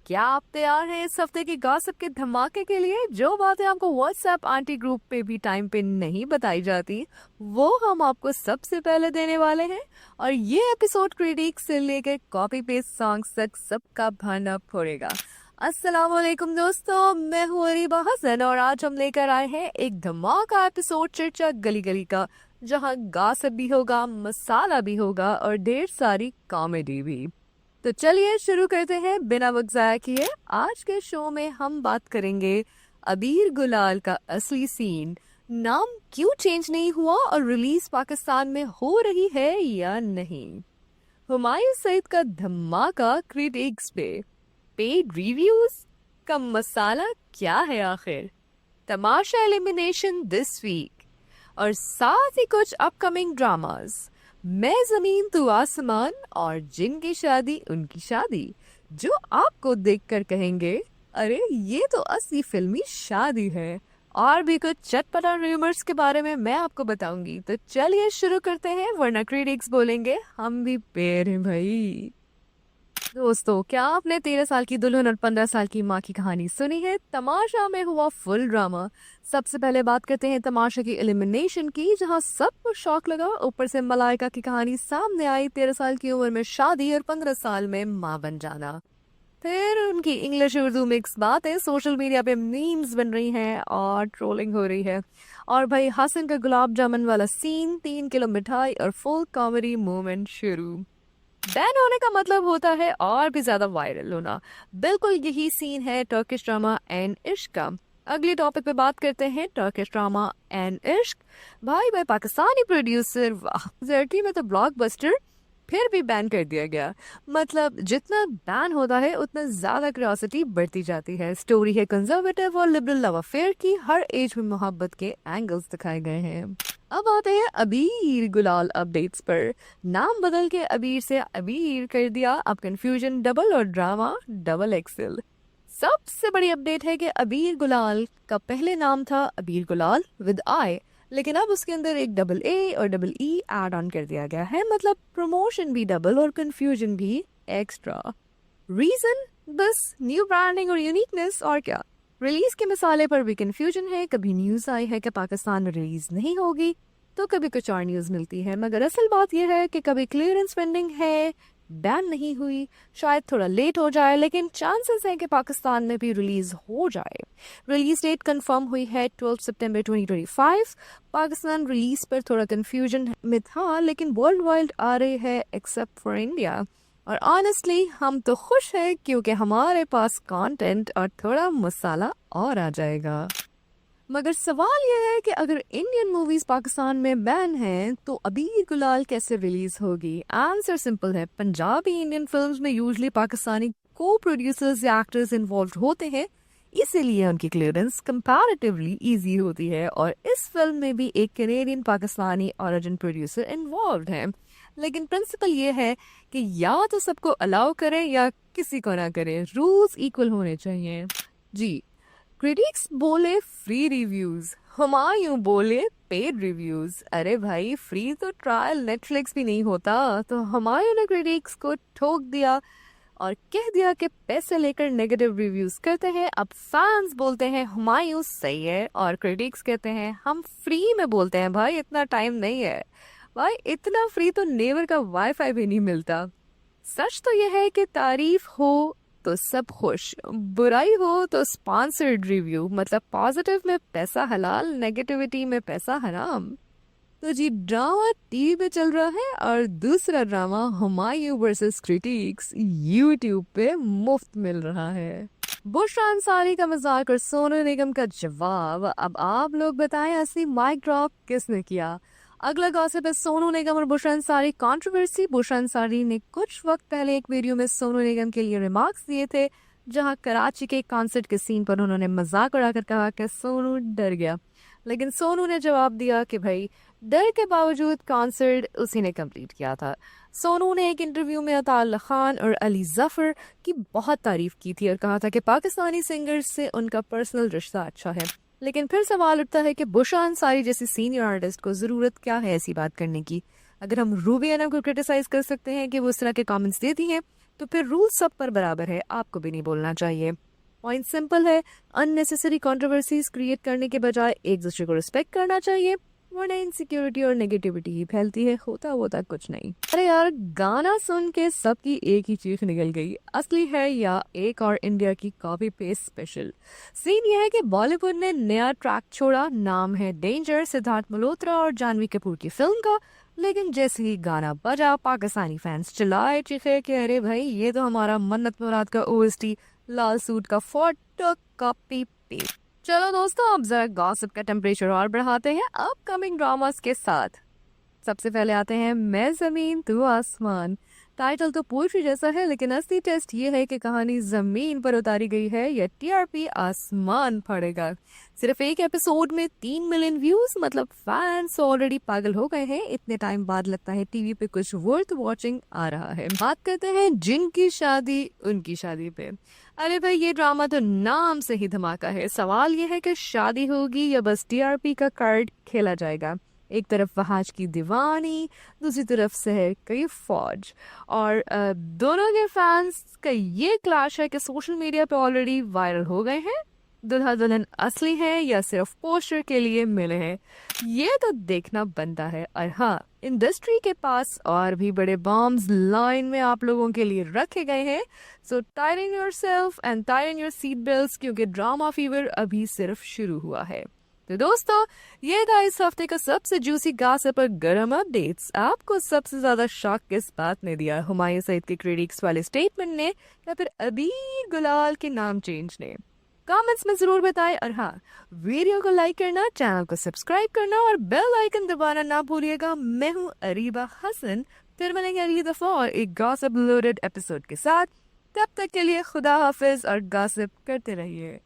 क्या आप तैयार हैं इस हफ्ते की गॉसिप के धमाके के लिए? जो बातें आपको व्हाट्सएप आंटी ग्रुप पे भी टाइम पे नहीं बताई जाती, वो हम आपको सबसे पहले देने वाले हैं। और ये एपिसोड क्रिटिक्स से लेकर कॉपी पेस्ट सॉन्ग्स तक सबका भाना फोड़ेगा। अस्सलाम वालेकुम दोस्तों, मैं हूँ अरीबा हसन और आज हम लेकर आए हैं एक धमाका एपिसोड चर्चा गली गली का, जहाँ गॉसिप भी होगा, मसाला भी होगा और ढेर सारी कॉमेडी भी। तो चलिए शुरू करते हैं बिना वक्त जाया किए। आज के शो में हम बात करेंगे अबीर गुलाल का असली सीन, नाम क्यों चेंज नहीं हुआ और रिलीज पाकिस्तान में हो रही है या नहीं, हुमायूं सईद का धमाका क्रिटिक्स पे, पेड रिव्यूज का मसाला क्या है आखिर, तमाशा एलिमिनेशन दिस वीक और साथ ही कुछ अपकमिंग ड्रामास, मैं जमीन तू आसमान और जिनकी शादी उनकी शादी, जो आपको देखकर कहेंगे अरे ये तो असली फिल्मी शादी है। और भी कुछ चटपटा रूमर्स के बारे में मैं आपको बताऊंगी। तो चलिए शुरू करते हैं, वरना क्रिटिक्स बोलेंगे हम भी पेड़ हैं भाई। दोस्तों, क्या आपने 13 साल की दुल्हन और 15 साल की माँ की कहानी सुनी है? तमाशा में हुआ फुल ड्रामा। सबसे पहले बात करते हैं तमाशा की एलिमिनेशन की, जहां सबको शॉक लगा। ऊपर से मलाइका की कहानी सामने आई, 13 साल की उम्र में शादी और 15 साल में माँ बन जाना। फिर उनकी इंग्लिश उर्दू मिक्स बातें सोशल मीडिया पे मीम्स बन रही हैं और ट्रोलिंग हो रही है। और भाई हसन का गुलाब जामुन वाला सीन, 3 किलो मिठाई और फुल कॉमेडी मोमेंट शुरू। बैन होने का मतलब होता है और भी ज्यादा वायरल होना। बिल्कुल यही सीन है टर्किश ड्रामा एंड इश्क का। अगले टॉपिक पे बात करते हैं टर्किश ड्रामा एंड इश्क। भाई पाकिस्तानी प्रोड्यूसर, वाह, जर्टी में तो ब्लॉकबस्टर, फिर भी बैन कर दिया गया। मतलब जितना बैन होता है उतना ज्यादा क्यूरियोसिटी बढ़ती जाती है। स्टोरी है कंजर्वेटिव और लिबरल लव अफेयर की, हर एज में मोहब्बत के एंगल्स दिखाए गए हैं। अब आते हैं अबीर गुलाल अपडेट्स पर। नाम बदल के अबीर से अबीर कर दिया, अब कंफ्यूजन डबल और ड्रामा डबल एक्सेल। सबसे बड़ी अपडेट है कि अबीर गुलाल का पहले नाम था अबीर गुलाल विद आई, लेकिन अब उसके अंदर एक डबल ए और डबल ई ऐड ऑन कर दिया गया है। मतलब प्रमोशन भी डबल और कंफ्यूजन भी एक्स्ट्रा। रीजन बस न्यू ब्रांडिंग और यूनिकनेस, और क्या। रिलीज के मसाले पर भी कंफ्यूजन है। कभी न्यूज आई है कि पाकिस्तान में रिलीज नहीं होगी, तो कभी कुछ और न्यूज मिलती है। मगर असल बात यह है कि कभी क्लियरेंस पेंडिंग है, बैन नहीं हुई, शायद थोड़ा लेट हो जाए, लेकिन चांसेस है कि पाकिस्तान में भी रिलीज हो जाए। रिलीज डेट कंफर्म हुई है 12 सितंबर 2025। पाकिस्तान रिलीज पर थोड़ा कंफ्यूजन में था, लेकिन वर्ल्ड वाइड आ रही है एक्सेप्ट फॉर इंडिया। और ऑनेस्टली हम तो खुश हैं, क्योंकि हमारे पास कंटेंट और थोड़ा मसाला और आ जाएगा। मगर सवाल यह है कि अगर इंडियन मूवीज पाकिस्तान में बैन हैं, तो अबीर गुलाल कैसे रिलीज होगी? आंसर सिंपल है, पंजाबी इंडियन फिल्म्स में यूजुअली पाकिस्तानी को प्रोड्यूसर्स या एक्टर्स इन्वॉल्व होते हैं, इसीलिए उनकी क्लियरेंस कंपैरेटिवली इजी होती है। और इस फिल्म में भी एक Canadian Pakistani origin producer involve है। लेकिन प्रिंसिपल ये है कि या तो सबको अलाउ करें या किसी को ना करें, रूल्स इक्वल होने चाहिए जी। क्रिटिक्स बोले फ्री रिव्यूज, हुमायूं बोले पेड रिव्यूज। अरे भाई, फ्री तो ट्रायल नेटफ्लिक्स भी नहीं होता। तो हुमायूं ने क्रिटिक्स को ठोक दिया और कह दिया कि पैसे लेकर नेगेटिव रिव्यूज करते हैं। अब फैंस बोलते हैं हुमायूं सही है और क्रिटिक्स कहते हैं हम फ्री में बोलते हैं। भाई इतना टाइम नहीं है, भाई इतना फ्री तो नेवर का वाईफाई भी नहीं मिलता। सच तो यह है कि तारीफ हो तो सब खुश, बुराई हो तो स्पॉन्सर्ड रिव्यू। मतलब पॉजिटिव में पैसा हलाल, नेगेटिविटी में पैसा हराम। तो जी, ड्रामा टीवी पे चल रहा है और दूसरा drama Humayun versus critics YouTube पे मुफ्त मिल रहा है। बुशरा अंसारी का मजाक और सोनू निगम का जवाब। अब आप लोग बताएं असली माइक ड्रॉप किसने किया? अगला गॉसिप है सोनू निगम और बुशरा अंसारी कंट्रोवर्सी। बुशरा अंसारी ने कुछ वक्त पहले एक वीडियो में सोनू निगम के लिए रिमार्क्स दिए थे, जहां कराची के कॉन्सर्ट के सीन पर उन्होंने मजाक उड़ाकर कहा कि सोनू डर गया। लेकिन सोनू ने जवाब दिया कि भाई डर के बावजूद कॉन्सर्ट उसी ने कंप्लीट किया था। सोनू ने एक इंटरव्यू में अता अल्लाह खान और अली जफर की बहुत तारीफ की थी और कहा था कि पाकिस्तानी सिंगर्स से उनका पर्सनल रिश्ता अच्छा है। लेकिन फिर सवाल उठता है कि बुशरा अंसारी जैसी सीनियर आर्टिस्ट को जरूरत क्या है ऐसी बात करने की? अगर हम रूबी अनम को क्रिटिसाइज कर सकते हैं कि वो इस तरह के कमेंट्स देती हैं, तो फिर रूल सब पर बराबर है, आपको भी नहीं बोलना चाहिए। पॉइंट सिंपल है, अननेसेसरी कंट्रोवर्सीज क्रिएट करने के बजाय एक दूसरे को रिस्पेक्ट करना चाहिए, वरना इनसिक्योरिटी और नेगेटिविटी ही फैलती है, होता कुछ नहीं। अरे यार, गाना सुन के सबकी एक ही चीख निकल गई, असली है या एक और इंडिया की कॉपी पेस्ट स्पेशल। सीन यह है कि बॉलीवुड ने नया ट्रैक छोड़ा, नाम है डेंजर, सिद्धार्थ मल्होत्रा और जानवी कपूर की फिल्म का। लेकिन जैसे ही गाना बजा, पाकिस्तानी फैंस चिल्लाए चीखे कि अरे भाई, ये तो हमारा मन्नत मुराद का ओएसटी लाल सूट का फोटो कॉपी पेस्ट। चलो दोस्तों, अब जरा गॉसिप का टेम्परेचर और बढ़ाते हैं अपकमिंग ड्रामास के साथ। सबसे पहले आते हैं मैं जमीन तू आसमान। टाइटल तो पोएट्री जैसा है, लेकिन असली टेस्ट ये है कि कहानी जमीन पर उतारी गई है या टीआरपी आसमान फाड़ेगा। सिर्फ एक एपिसोड में 3 मिलियन व्यूज, मतलब फैंस ऑलरेडी पागल हो गए हैं। इतने टाइम बाद लगता है टीवी पे कुछ वर्थ वॉचिंग आ रहा है। बात करते हैं जिनकी शादी उनकी शादी पे। अरे भाई, ये ड्रामा तो नाम से ही धमाका है। सवाल ये है कि शादी होगी या बस टीआरपी का कार्ड खेला जाएगा। एक तरफ फहाज की दीवानी, दूसरी तरफ सहर की फौज, और दोनों के फैंस का ये क्लैश है कि सोशल मीडिया पे ऑलरेडी वायरल हो गए हैं। दुल्हा दुल्हन असली है या सिर्फ पोस्टर के लिए मिले हैं, ये तो देखना बनता है। और हाँ, इंडस्ट्री के पास और भी बड़े बॉम्ब्स लाइन में आप लोगों के लिए रखे गए हैं। So tighten yourself and tighten your seat belts, क्योंकि ड्रामा फीवर अभी सिर्फ शुरू हुआ है। तो दोस्तों, ये था इस हफ्ते का सबसे जूसी गॉसिप और गर्म अपडेट्स। आपको सबसे ज्यादा शॉक किस बात ने दिया, हुमायूं सईद के क्रिटिक्स वाले स्टेटमेंट ने या फिर अबीर गुलाल के नाम चेंज ने? कमेंट्स में जरूर बताएं। और हाँ, वीडियो को लाइक करना, चैनल को सब्सक्राइब करना और बेल आइकन दबाना ना भूलिएगा। मैं हूँ अरीबा हसन, फिर मिलेंगे अगली दफा और एक गॉसिप लोडेड एपिसोड के साथ। तब तक के लिए खुदा हाफिज और गॉसिप करते रहिए।